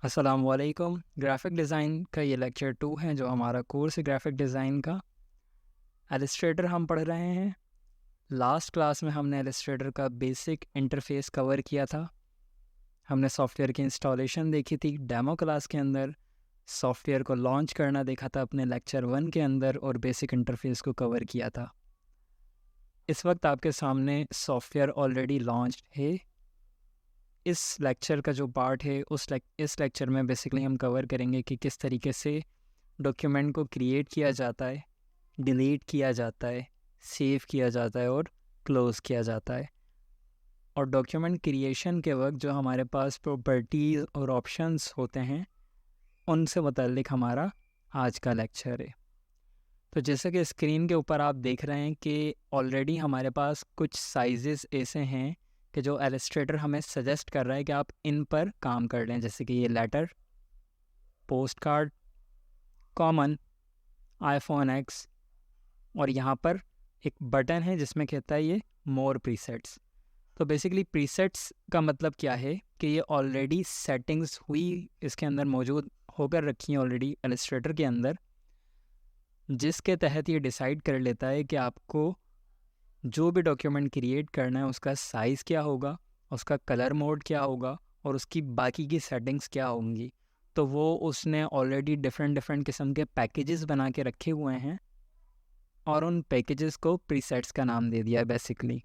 अस्सलामुअलैकुम। Graphic design का ये लेक्चर 2 है जो हमारा कोर्स है ग्राफिक डिज़ाइन का। एलिस्ट्रेटर हम पढ़ रहे हैं। लास्ट क्लास में हमने एलिस्ट्रेटर का बेसिक इंटरफेस कवर किया था। हमने सॉफ्टवेयर की इंस्टॉलेशन देखी थी डेमो क्लास के अंदर। सॉफ्टवेयर को लॉन्च करना देखा था अपने लेक्चर 1 के अंदर और बेसिक इंटरफेस को कवर किया था। इस वक्त आपके सामने सॉफ्टवेयर ऑलरेडी लॉन्च है। इस लेक्चर का जो पार्ट है इस लेक्चर में बेसिकली हम कवर करेंगे कि किस तरीके से डॉक्यूमेंट को क्रिएट किया जाता है, डिलीट किया जाता है, सेव किया जाता है और क्लोज़ किया जाता है। और डॉक्यूमेंट क्रिएशन के वक्त जो हमारे पास प्रॉपर्टीज़ और ऑप्शंस होते हैं उनसे मुतल्लिक हमारा आज का लेक्चर है। तो जैसे कि स्क्रीन के ऊपर आप देख रहे हैं कि ऑलरेडी हमारे पास कुछ साइजेस ऐसे हैं कि जो एलिस्ट्रेटर हमें सजेस्ट कर रहा है कि आप इन पर काम कर लें, जैसे कि ये letter, post card, common, iPhone X और यहाँ पर एक बटन है जिसमें कहता है ये मोर प्रीसेट्स। तो बेसिकली प्रीसेट्स का मतलब क्या है कि ये ऑलरेडी सेटिंग्स हुई इसके अंदर मौजूद होकर रखी हैं ऑलरेडी इलस्ट्रेटर के अंदर, जिसके तहत ये डिसाइड कर लेता है कि आपको जो भी डॉक्यूमेंट क्रिएट करना है उसका साइज़ क्या होगा, उसका कलर मोड क्या होगा और उसकी बाकी की सेटिंग्स क्या होंगी। तो वो उसने ऑलरेडी डिफरेंट किस्म के पैकेजेस बना के रखे हुए हैं और उन पैकेजेस को प्रीसेट्स का नाम दे दिया है बेसिकली।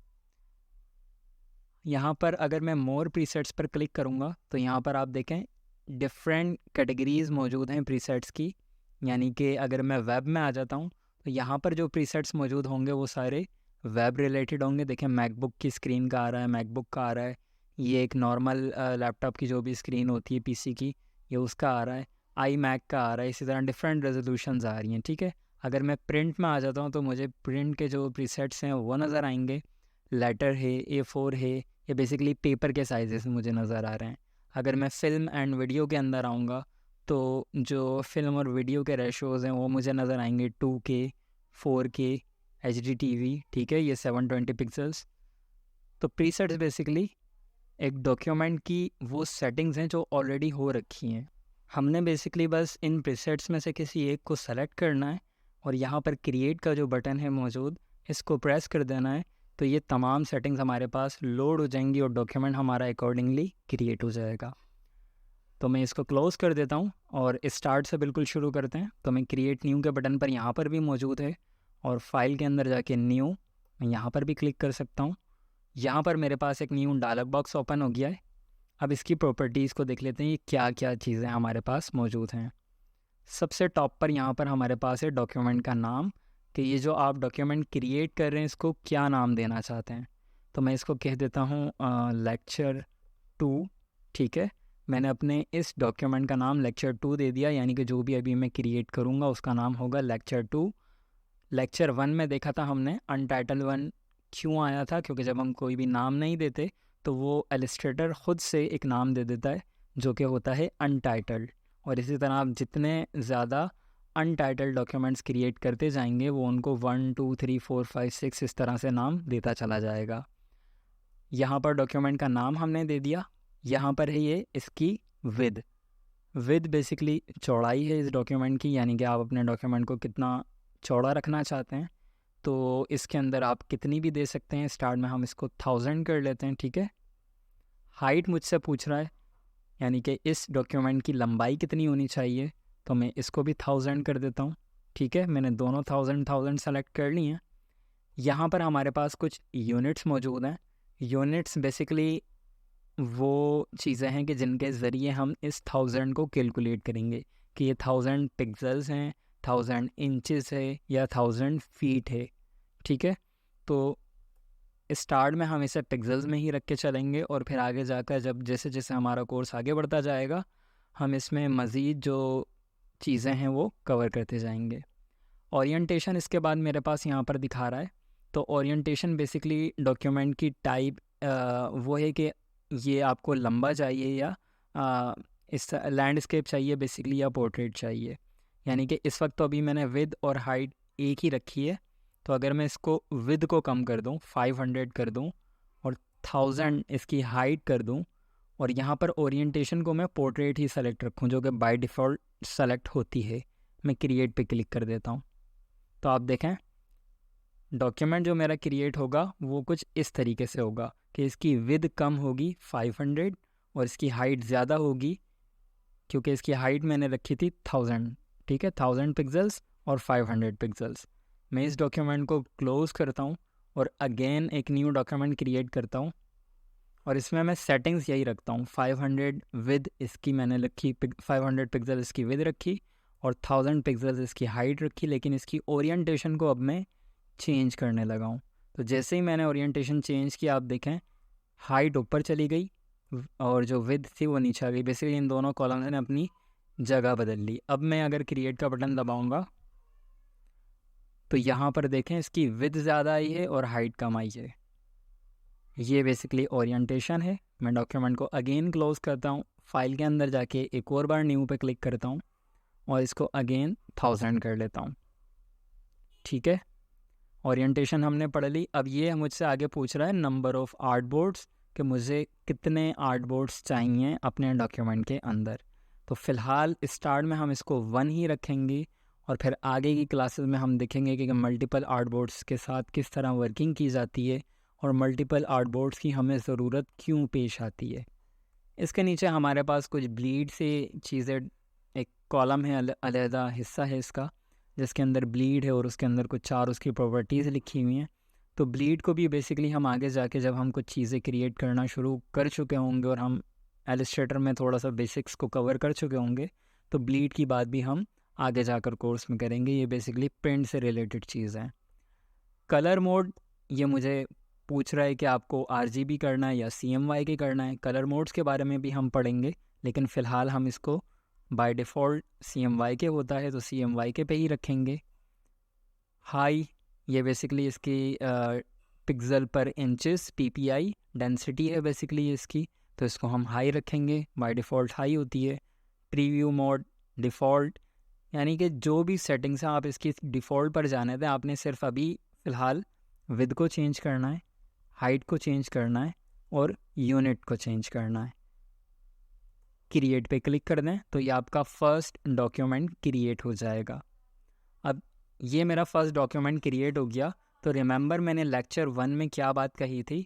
यहाँ पर अगर मैं मोर प्रीसेट्स पर क्लिक करूँगा तो यहाँ पर आप देखें डिफरेंट कैटेगरीज़ मौजूद हैं प्रीसेट्स की। यानी कि अगर मैं वेब में आ जाता हूँ तो यहाँ पर जो प्रीसेट्स मौजूद होंगे वो सारे वेब रिलेटेड होंगे। देखें मैकबुक की स्क्रीन का आ रहा है, मैकबुक का आ रहा है, ये एक नॉर्मल लैपटॉप की जो भी स्क्रीन होती है पीसी की, ये उसका आ रहा है, आई मैक का आ रहा है। इसी तरह डिफरेंट रेजोल्यूशंस आ रही हैं। ठीक है, अगर मैं प्रिंट में आ जाता हूँ तो मुझे प्रिंट के जो प्रीसेट्स हैं वो नज़र आएंगे। लेटर है, A4 है, ये बेसिकली पेपर के साइजेस मुझे नज़र आ रहे हैं। अगर मैं फ़िल्म एंड वीडियो के अंदर आऊँगा तो जो फिल्म और वीडियो के रेशोज़ हैं वो मुझे नज़र आएंगे 2K, 4K, HD TV। ठीक है, ये 720 पिक्सल्स। तो प्रीसेट्स बेसिकली एक डॉक्यूमेंट की वो सेटिंग्स हैं जो ऑलरेडी हो रखी हैं। हमने बेसिकली बस इन प्रीसेट्स में से किसी एक को सेलेक्ट करना है और यहाँ पर क्रिएट का जो बटन है मौजूद, इसको प्रेस कर देना है तो ये तमाम सेटिंग्स हमारे पास लोड हो जाएंगी और डॉक्यूमेंट हमारा अकॉर्डिंगली क्रिएट हो जाएगा। तो मैं इसको क्लोज़ कर देता हूँ और स्टार्ट से बिल्कुल शुरू करते हैं। तो मैं क्रिएट न्यू के बटन पर यहाँ पर भी मौजूद है और फाइल के अंदर जाके न्यू, मैं यहाँ पर भी क्लिक कर सकता हूँ। यहाँ पर मेरे पास एक न्यू डायलॉग बॉक्स ओपन हो गया है। अब इसकी प्रॉपर्टीज़ को देख लेते हैं, ये क्या क्या चीज़ें हमारे पास मौजूद हैं। सबसे टॉप पर यहाँ पर हमारे पास है डॉक्यूमेंट का नाम, कि ये जो आप डॉक्यूमेंट क्रिएट कर रहे हैं इसको क्या नाम देना चाहते हैं। तो मैं इसको कह देता हूँ लेक्चर 2। ठीक है, मैंने अपने इस डॉक्यूमेंट का नाम लेक्चर 2 दे दिया, यानी कि जो भी अभी मैं क्रिएट करूँगा उसका नाम होगा लेक्चर 2। लेक्चर 1 में देखा था हमने अनटाइटल 1 क्यों आया था, क्योंकि जब हम कोई भी नाम नहीं देते तो वो इलस्ट्रेटर ख़ुद से एक नाम दे देता है जो कि होता है अनटाइटल्ड। और इसी तरह आप जितने ज़्यादा अनटाइटल्ड डॉक्यूमेंट्स क्रिएट करते जाएंगे वो उनको 1 2 3 4 5 6 इस तरह से नाम देता चला जाएगा। यहाँ पर डॉक्यूमेंट का नाम हमने दे दिया। यहाँ पर है ये इसकी विद बेसिकली चौड़ाई है इस डॉक्यूमेंट की, यानी कि आप अपने डॉक्यूमेंट को कितना चौड़ा रखना चाहते हैं तो इसके अंदर आप कितनी भी दे सकते हैं। स्टार्ट में हम इसको 1000 कर लेते हैं। ठीक है, हाइट मुझसे पूछ रहा है, यानी कि इस डॉक्यूमेंट की लंबाई कितनी होनी चाहिए, तो मैं इसको भी 1000 कर देता हूँ। ठीक है, मैंने दोनों 1000 सेलेक्ट कर ली हैं। यहाँ पर हमारे पास कुछ यूनिट्स मौजूद हैं। यूनिट्स बेसिकली वो चीज़ें हैं कि जिनके ज़रिए हम इस 1000 को कैलकुलेट करेंगे कि ये 1000 पिक्सल्स हैं, 1000 इंचेस है या 1000 फीट है। ठीक है, तो स्टार्ट में हम इसे पिक्सल्स में ही रख के चलेंगे और फिर आगे जाकर जब जैसे जैसे हमारा कोर्स आगे बढ़ता जाएगा हम इसमें मज़ीद जो चीज़ें हैं वो कवर करते जाएंगे। ओरिएंटेशन इसके बाद मेरे पास यहाँ पर दिखा रहा है। तो ओरिएंटेशन बेसिकली डॉक्यूमेंट की टाइप वो है कि ये आपको लंबा चाहिए या इस लैंडस्केप चाहिए बेसिकली या पोर्ट्रेट चाहिए। यानी कि इस वक्त तो अभी मैंने विद और हाइट एक ही रखी है। तो अगर मैं इसको विद को कम कर दूं 500 कर दूं और 1000 इसकी हाइट कर दूं और यहाँ पर ओरिएंटेशन को मैं पोर्ट्रेट ही सेलेक्ट रखूँ, जो कि बाय डिफ़ॉल्ट सेलेक्ट होती है। मैं क्रिएट पे क्लिक कर देता हूँ। तो आप देखें डॉक्यूमेंट जो मेरा क्रिएट होगा वो कुछ इस तरीके से होगा कि इसकी विड्थ कम होगी 500 और इसकी हाइट ज़्यादा होगी, क्योंकि इसकी हाइट मैंने रखी थी 1000, ठीक है, 1000 पिक्सल्स और 500 पिक्सल्स। मैं इस डॉक्यूमेंट को क्लोज़ करता हूँ और अगेन एक न्यू डॉक्यूमेंट क्रिएट करता हूँ, और इसमें मैं सेटिंग्स यही रखता हूँ। 500 विद इसकी मैंने रखी, 500 पिक्सल इसकी विद रखी और 1000 पिक्सल्स इसकी हाइट रखी, लेकिन इसकी ओरिएंटेशन को अब मैं चेंज करने लगा हूँ। तो जैसे ही मैंने ओरिएंटेशन चेंज किया, आप देखें हाइट ऊपर चली गई और जो विद थी वो नीचे आ गई। बेसिकली इन दोनों कॉलम्स ने अपनी जगह बदल ली। अब मैं अगर क्रिएट का बटन दबाऊंगा तो यहाँ पर देखें इसकी विद ज़्यादा आई है और हाइट कम आई है। ये बेसिकली ओरिएंटेशन है। मैं डॉक्यूमेंट को अगेन क्लोज करता हूँ, फाइल के अंदर जाके एक और बार न्यू पे क्लिक करता हूँ और इसको अगेन 1000 कर लेता हूँ, ठीक है। ओरिएंटेशन हमने पढ़ ली। अब ये मुझसे आगे पूछ रहा है नंबर ऑफ़ आर्ट बोर्ड्स, कि मुझे कितने आर्ट बोर्ड्स चाहिए अपने डॉक्यूमेंट के अंदर। तो फ़िलहाल स्टार्ट में हम इसको 1 ही रखेंगे और फिर आगे की क्लासेस में हम देखेंगे कि मल्टीपल आर्ट बोर्ड्स के साथ किस तरह वर्किंग की जाती है और मल्टीपल आर्ट बोर्ड्स की हमें ज़रूरत क्यों पेश आती है। इसके नीचे हमारे पास कुछ ब्लीड से चीज़ें, एक कॉलम है, अलहदा हिस्सा है इसका, जिसके अंदर ब्लीड है और उसके अंदर कुछ 4 उसकी प्रॉपर्टीज़ लिखी हुई हैं। तो ब्लीड को भी बेसिकली हम आगे जाके जब हम कुछ चीज़ें क्रिएट करना शुरू कर चुके होंगे और हम इलस्ट्रेटर में थोड़ा सा बेसिक्स को कवर कर चुके होंगे, तो ब्लीड की बात भी हम आगे जाकर कोर्स में करेंगे। ये बेसिकली प्रिंट से रिलेटेड चीज़ है। कलर मोड, ये मुझे पूछ रहा है कि आपको RGB करना है या CMYK करना है। कलर मोड्स के बारे में भी हम पढ़ेंगे, लेकिन फ़िलहाल हम इसको बाय डिफ़ॉल्ट CMYK होता है तो CMYK पे ही रखेंगे। हाई, ये बेसिकली इसकी पिक्सल पर इंचेस PPI डेंसिटी है बेसिकली इसकी, तो इसको हम हाई रखेंगे, बाय डिफ़ॉल्ट हाई होती है। प्रीव्यू मोड डिफ़ॉल्ट, यानी कि जो भी सेटिंग्स हैं आप इसकी डिफ़ॉल्ट पर जाने दें। आपने सिर्फ अभी फ़िलहाल विद को चेंज करना है, हाइट को चेंज करना है और यूनिट को चेंज करना है। क्रिएट पे क्लिक कर दें तो ये आपका फ़र्स्ट डॉक्यूमेंट क्रिएट हो जाएगा। अब ये मेरा फ़र्स्ट डॉक्यूमेंट क्रिएट हो गया। तो रिमेंबर मैंने लेक्चर 1 में क्या बात कही थी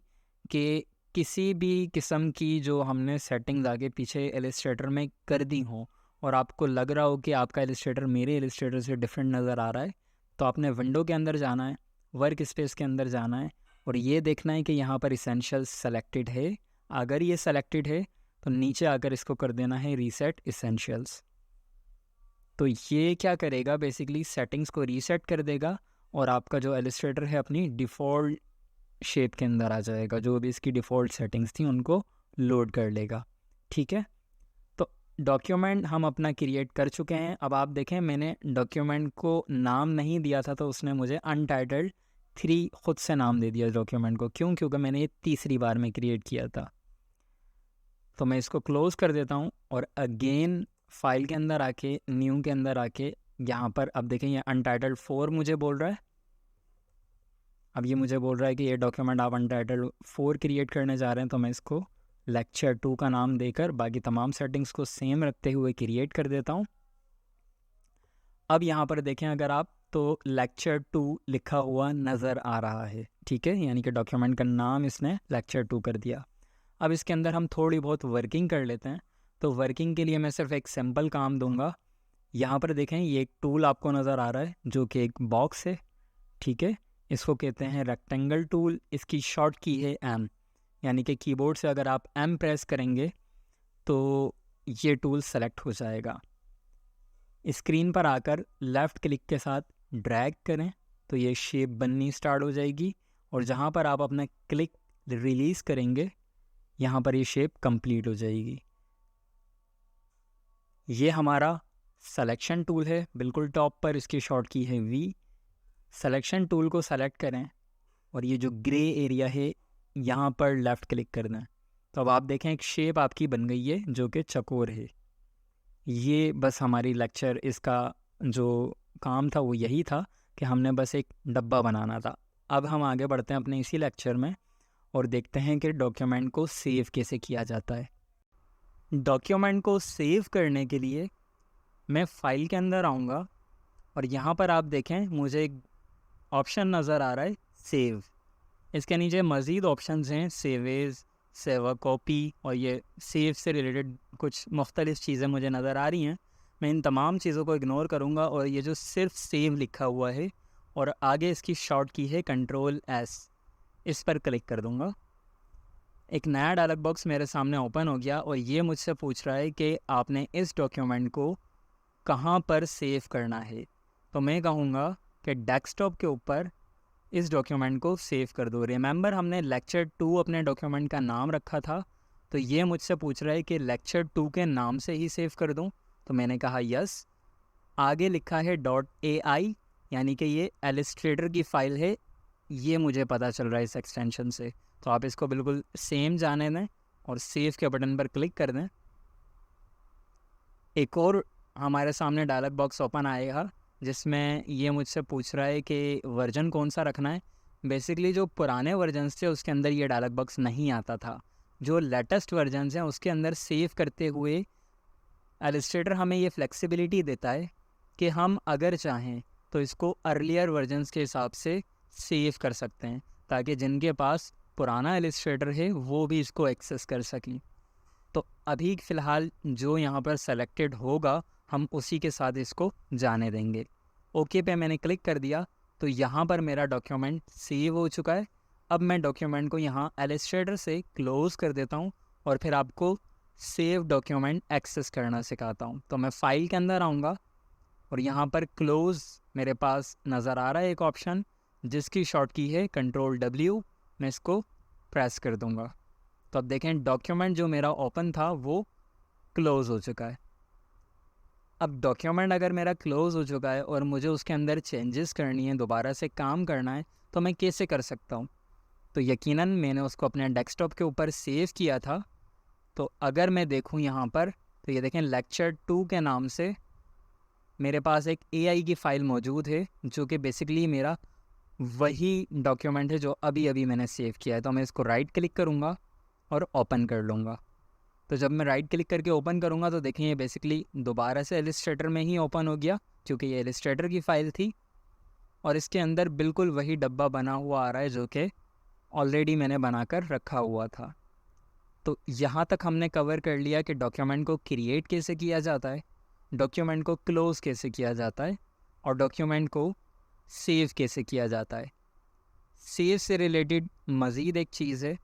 कि किसी भी किस्म की जो हमने सेटिंग्स आगे पीछे इलस्ट्रेटर में कर दी हो और आपको लग रहा हो कि आपका इलस्ट्रेटर मेरे इलस्ट्रेटर से डिफरेंट नज़र आ रहा है, तो आपने विंडो के अंदर जाना है, वर्क स्पेस के अंदर जाना है और ये देखना है कि यहाँ पर इसेंशियल्स सेलेक्टेड है। अगर ये सेलेक्टेड है तो नीचे आकर इसको कर देना है रीसेट इसेंशियल्स। तो ये क्या करेगा, बेसिकली सेटिंग्स को रीसेट कर देगा और आपका जो इलस्ट्रेटर है अपनी डिफ़ॉल्ट शेप के अंदर आ जाएगा। जो भी इसकी डिफ़ॉल्ट सेटिंग्स थी उनको लोड कर लेगा, ठीक है। तो डॉक्यूमेंट हम अपना क्रिएट कर चुके हैं। अब आप देखें मैंने डॉक्यूमेंट को नाम नहीं दिया था, तो उसने मुझे अनटाइटल्ड 3 खुद से नाम दे दिया डॉक्यूमेंट को। क्यों? क्योंकि मैंने ये तीसरी बार में क्रिएट किया था। तो मैं इसको क्लोज़ कर देता हूँ और अगेन फाइल के अंदर आके, न्यू के अंदर आके, यहाँ पर अब देखें ये अनटाइटल्ड 4 मुझे बोल रहा है। अब ये मुझे बोल रहा है कि ये डॉक्यूमेंट आप अनटाइटल्ड 4 क्रिएट करने जा रहे हैं। तो मैं इसको लेक्चर 2 का नाम देकर बाकी तमाम सेटिंग्स को सेम रखते हुए क्रिएट कर देता हूँ। अब यहाँ पर देखें अगर आप, तो लेक्चर 2 लिखा हुआ नज़र आ रहा है, ठीक है, यानी कि डॉक्यूमेंट का नाम इसने लेक्चर 2 कर दिया। अब इसके अंदर हम थोड़ी बहुत वर्किंग कर लेते हैं। तो वर्किंग के लिए मैं सिर्फ एक सिंपल काम दूंगा। यहाँ पर देखें ये एक टूल आपको नज़र आ रहा है जो कि एक बॉक्स है, ठीक है। इसको कहते हैं रेक्टेंगल टूल। इसकी शॉर्ट की है M, यानी कि कीबोर्ड से अगर आप M प्रेस करेंगे तो ये टूल सेलेक्ट हो जाएगा। स्क्रीन पर आकर लेफ़्ट क्लिक के साथ ड्रैग करें तो ये शेप बननी स्टार्ट हो जाएगी और जहाँ पर आप अपना क्लिक रिलीज़ करेंगे यहाँ पर ये शेप कंप्लीट हो जाएगी। ये हमारा सिलेक्शन टूल है, बिल्कुल टॉप पर इसकी शॉर्ट की है V। सिलेक्शन टूल को सेलेक्ट करें और ये जो ग्रे एरिया है यहाँ पर लेफ़्ट क्लिक कर दें। तो अब आप देखें एक शेप आपकी बन गई है जो कि चकोर है। ये बस हमारी लेक्चर, इसका जो काम था वो यही था कि हमने बस एक डब्बा बनाना था। अब हम आगे बढ़ते हैं अपने इसी लेक्चर में और देखते हैं कि डॉक्यूमेंट को सेव कैसे किया जाता है। डॉक्यूमेंट को सेव करने के लिए मैं फ़ाइल के अंदर आऊँगा और यहाँ पर आप देखें मुझे एक ऑप्शन नज़र आ रहा है सेव। इसके नीचे मज़ीद ऑप्शंस हैं, save as, save a copy और ये सेव से रिलेटेड कुछ मुख्तलिफ़ चीज़ें मुझे नज़र आ रही हैं। मैं इन तमाम चीज़ों को इग्नोर करूँगा और ये जो सिर्फ सेव लिखा हुआ है और आगे इसकी शॉर्ट की है Ctrl+S, इस पर क्लिक कर दूँगा। एक नया डायलॉग बॉक्स मेरे सामने ओपन हो गया और ये मुझसे पूछ रहा है कि आपने इस डॉक्यूमेंट को कहाँ पर सेव करना है। तो मैं कहूँगा कि डेस्कटॉप के ऊपर इस डॉक्यूमेंट को सेव कर दो। रिमेंबर हमने लेक्चर 2 अपने डॉक्यूमेंट का नाम रखा था, तो ये मुझसे पूछ रहा है कि लेक्चर 2 के नाम से ही सेव कर दूँ। तो मैंने कहा यस। आगे लिखा है .ai, यानी कि ये इलस्ट्रेटर की फ़ाइल है, ये मुझे पता चल रहा है इस एक्सटेंशन से। तो आप इसको बिल्कुल सेम जाने दें और सेव के बटन पर क्लिक कर दें। एक और हमारे सामने डायलॉग बॉक्स ओपन आएगा जिसमें ये मुझसे पूछ रहा है कि वर्जन कौन सा रखना है। बेसिकली जो पुराने वर्जन्स थे उसके अंदर ये डायलॉग बॉक्स नहीं आता था। जो लेटेस्ट वर्जन्स हैं उसके अंदर सेव करते हुए इलस्ट्रेटर हमें ये फ्लेक्सिबिलिटी देता है कि हम अगर चाहें तो इसको अर्लियर वर्जन्स के हिसाब से सेव कर सकते हैं, ताकि जिनके पास पुराना इलस्ट्रेटर है वो भी इसको एक्सेस कर सकें। तो अभी फ़िलहाल जो यहाँ पर सेलेक्टेड होगा हम उसी के साथ इसको जाने देंगे। ओके पे मैंने क्लिक कर दिया तो यहाँ पर मेरा डॉक्यूमेंट सेव हो चुका है। अब मैं डॉक्यूमेंट को यहाँ इलस्ट्रेटर से क्लोज़ कर देता हूँ और फिर आपको सेव डॉक्यूमेंट एक्सेस करना सिखाता हूँ। तो मैं फ़ाइल के अंदर आऊँगा और यहाँ पर क्लोज़ मेरे पास नज़र आ रहा है एक ऑप्शन जिसकी शॉर्ट की है Ctrl+W। मैं इसको प्रेस कर दूँगा तो अब देखें डॉक्यूमेंट जो मेरा ओपन था वो क्लोज़ हो चुका है। अब डॉक्यूमेंट अगर मेरा क्लोज़ हो चुका है और मुझे उसके अंदर चेंजेस करनी है, दोबारा से काम करना है, तो मैं कैसे कर सकता हूँ? तो यकीनन मैंने उसको अपने डेस्कटॉप के ऊपर सेव किया था। तो अगर मैं देखूँ यहाँ पर तो ये देखें लेक्चर 2 के नाम से मेरे पास एक AI की फ़ाइल मौजूद है जो कि बेसिकली मेरा वही डॉक्यूमेंट है जो अभी अभी मैंने सेव किया है। तो मैं इसको राइट क्लिक करूँगा और ओपन कर लूँगा। तो जब मैं राइट क्लिक करके ओपन करूँगा तो देखें ये बेसिकली दोबारा से इलस्ट्रेटर में ही ओपन हो गया क्योंकि ये इलस्ट्रेटर की फ़ाइल थी और इसके अंदर बिल्कुल वही डब्बा बना हुआ आ रहा है जो कि ऑलरेडी मैंने बनाकर रखा हुआ था। तो यहाँ तक हमने कवर कर लिया कि डॉक्यूमेंट को क्रिएट कैसे किया जाता है, डॉक्यूमेंट को क्लोज़ कैसे किया जाता है और डॉक्यूमेंट को सेव कैसे किया जाता है। सेव से रिलेटेड मज़ीद एक चीज़ है।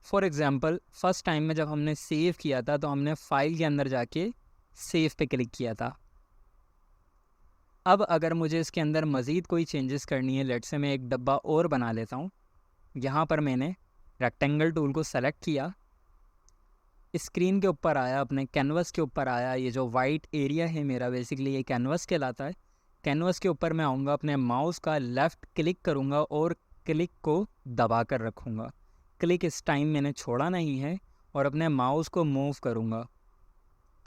फॉर एग्ज़ाम्पल फ़र्स्ट टाइम में जब हमने सेव किया था तो हमने फ़ाइल के अंदर जाके सेव पे क्लिक किया था। अब अगर मुझे इसके अंदर मज़ीद कोई चेंजेस करनी है, लेट्स से मैं एक डब्बा और बना लेता हूँ। यहाँ पर मैंने रेक्टेंगल टूल को सेलेक्ट किया, स्क्रीन के ऊपर आया, अपने कैनवस के ऊपर आया। ये जो वाइट एरिया है मेरा बेसिकली ये कैनवस कहलाता है। कैनवस के ऊपर मैं आऊँगा, अपने माउस का लेफ़्ट क्लिक करूँगा और क्लिक को दबा कर रखूँगा। क्लिक इस टाइम मैंने छोड़ा नहीं है और अपने माउस को मूव करूँगा।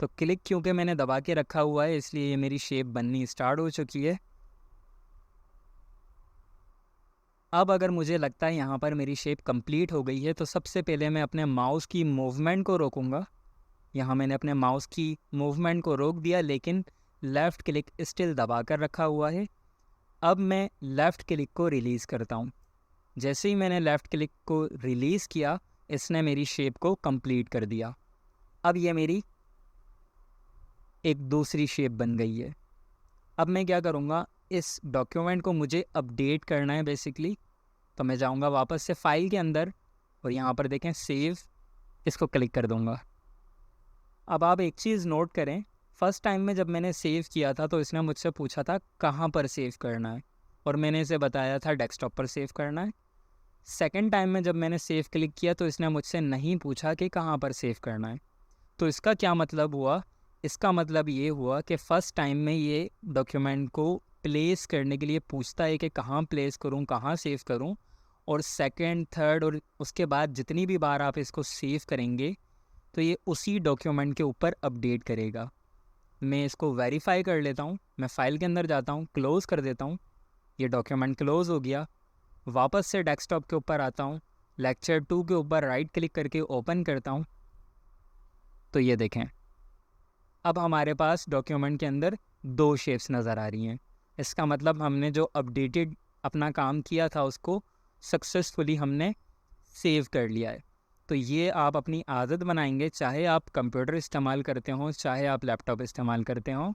तो क्लिक क्योंकि मैंने दबा के रखा हुआ है इसलिए ये मेरी शेप बननी स्टार्ट हो चुकी है। अब अगर मुझे लगता है यहाँ पर मेरी शेप कंप्लीट हो गई है तो सबसे पहले मैं अपने माउस की मूवमेंट को रोकूंगा। यहाँ मैंने अपने माउस की मूवमेंट को रोक दिया लेकिन लेफ़्ट क्लिक स्टिल दबा कर रखा हुआ है। अब मैं लेफ़्ट क्लिक को रिलीज़ करता हूँ। जैसे ही मैंने लेफ़्ट क्लिक को रिलीज़ किया इसने मेरी शेप को कंप्लीट कर दिया। अब ये मेरी एक दूसरी शेप बन गई है। अब मैं क्या करूँगा, इस डॉक्यूमेंट को मुझे अपडेट करना है बेसिकली। तो मैं जाऊँगा वापस से फ़ाइल के अंदर और यहाँ पर देखें सेव, इसको क्लिक कर दूँगा। अब आप एक चीज़ नोट करें, फ़र्स्ट टाइम में जब मैंने सेव किया था तो इसने मुझसे पूछा था कहाँ पर सेव करना है और मैंने इसे बताया था डेस्कटॉप पर सेव करना है। सेकंड टाइम में जब मैंने सेव क्लिक किया तो इसने मुझसे नहीं पूछा कि कहाँ पर सेव करना है। तो इसका क्या मतलब हुआ? इसका मतलब ये हुआ कि फ़र्स्ट टाइम में ये डॉक्यूमेंट को प्लेस करने के लिए पूछता है कि कहाँ प्लेस करूँ, कहाँ सेव करूँ, और सेकंड, थर्ड और उसके बाद जितनी भी बार आप इसको सेव करेंगे तो ये उसी डॉक्यूमेंट के ऊपर अपडेट करेगा। मैं इसको वेरीफाई कर लेता हूँ। मैं फ़ाइल के अंदर जाता हूँ, क्लोज़ कर देता हूँ। ये डॉक्यूमेंट क्लोज़ हो गया। वापस से डेस्कटॉप के ऊपर आता हूँ, लेक्चर 2 के ऊपर राइट क्लिक करके ओपन करता हूँ। तो ये देखें, अब हमारे पास डॉक्यूमेंट के अंदर 2 शेप्स नज़र आ रही हैं। इसका मतलब हमने जो अपडेटेड अपना काम किया था उसको सक्सेसफुली हमने सेव कर लिया है। तो ये आप अपनी आदत बनाएंगे, चाहे आप कंप्यूटर इस्तेमाल करते हो, चाहे आप लैपटॉप इस्तेमाल करते हो,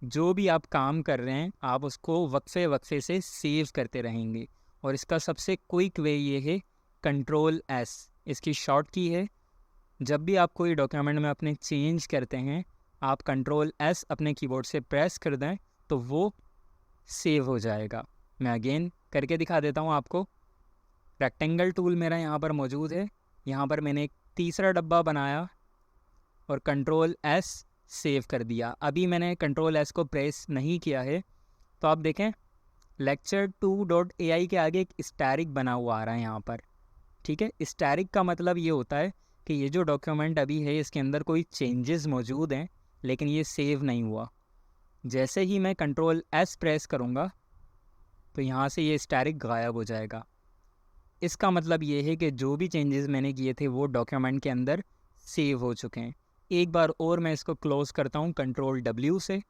जो भी आप काम कर रहे हैं आप उसको वक्फे वक्फे से सेव करते रहेंगे। और इसका सबसे क्विक वे ये है Ctrl+S, इसकी शॉर्ट की है। जब भी आप कोई डॉक्यूमेंट में अपने चेंज करते हैं, आप Ctrl+S अपने कीबोर्ड से प्रेस कर दें तो वो सेव हो जाएगा। मैं अगेन करके दिखा देता हूँ आपको। रेक्टेंगल टूल मेरा यहाँ पर मौजूद है, यहाँ पर मैंने एक तीसरा डब्बा बनाया और Ctrl+S सेव कर दिया। अभी मैंने Ctrl+S को प्रेस नहीं किया है, तो आप देखें lecture2.ai के आगे एक स्टैरिक बना हुआ आ रहा है यहाँ पर। ठीक है, स्टैरिक का मतलब ये होता है कि ये जो डॉक्यूमेंट अभी है इसके अंदर कोई चेंजेस मौजूद हैं लेकिन ये सेव नहीं हुआ। जैसे ही मैं Ctrl+S प्रेस करूँगा तो यहाँ से ये स्टैरिक गायब हो जाएगा। इसका मतलब ये है कि जो भी चेंजेस मैंने किए थे वो डॉक्यूमेंट के अंदर सेव हो चुके हैं। एक बार और मैं इसको क्लोज़ करता हूँ Ctrl+W से।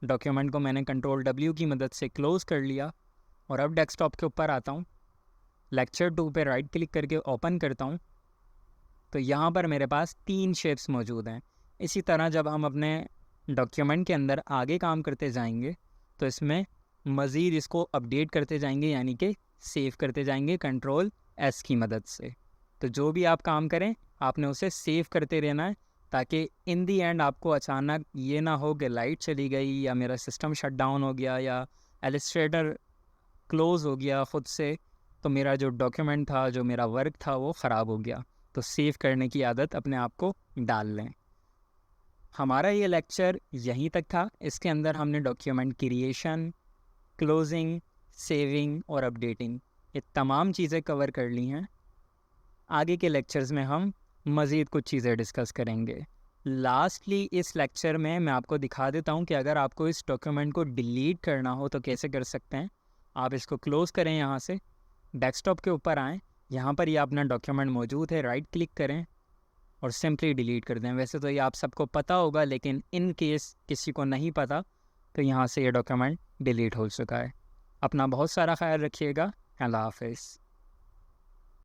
डॉक्यूमेंट को मैंने Ctrl+W की मदद से क्लोज़ कर लिया और अब डेस्कटॉप के ऊपर आता हूँ, lecture2 पे राइट क्लिक करके ओपन करता हूँ, तो यहाँ पर मेरे पास 3 शेप्स मौजूद हैं। इसी तरह जब हम अपने डॉक्यूमेंट के अंदर आगे काम करते जाएंगे तो इसमें मज़ीद इसको अपडेट करते जाएंगे, यानी कि सेव करते जाएंगे Ctrl+S की मदद से। तो जो भी आप काम करें आपने उसे सेव करते रहना है, ताकि इन दी एंड आपको अचानक ये ना हो कि लाइट चली गई या मेरा सिस्टम शट डाउन हो गया या इलस्ट्रेटर क्लोज़ हो गया ख़ुद से, तो मेरा जो डॉक्यूमेंट था, जो मेरा वर्क था वो ख़राब हो गया। तो सेव करने की आदत अपने आप को डाल लें। हमारा ये लेक्चर यहीं तक था। इसके अंदर हमने डॉक्यूमेंट क्रिएशन, क्लोजिंग, सेविंग और अपडेटिंग ये तमाम चीज़ें कवर कर ली हैं। आगे के लेक्चर्स में हम मज़ीद कुछ चीज़ें डिस्कस करेंगे। लास्टली इस लेक्चर में मैं आपको दिखा देता हूँ कि अगर आपको इस डॉक्यूमेंट को डिलीट करना हो तो कैसे कर सकते हैं। आप इसको क्लोज़ करें, यहाँ से डेस्कटॉप के ऊपर आएँ, यहाँ पर ये अपना डॉक्यूमेंट मौजूद है, राइट क्लिक करें और सिंपली डिलीट कर दें। वैसे तो ये आप सबको पता होगा, लेकिन इन केस किसी को नहीं पता तो यहाँ से ये डॉक्यूमेंट डिलीट हो चुका है। अपना बहुत सारा ख्याल रखिएगा। अल्लाह हाफ़िज़।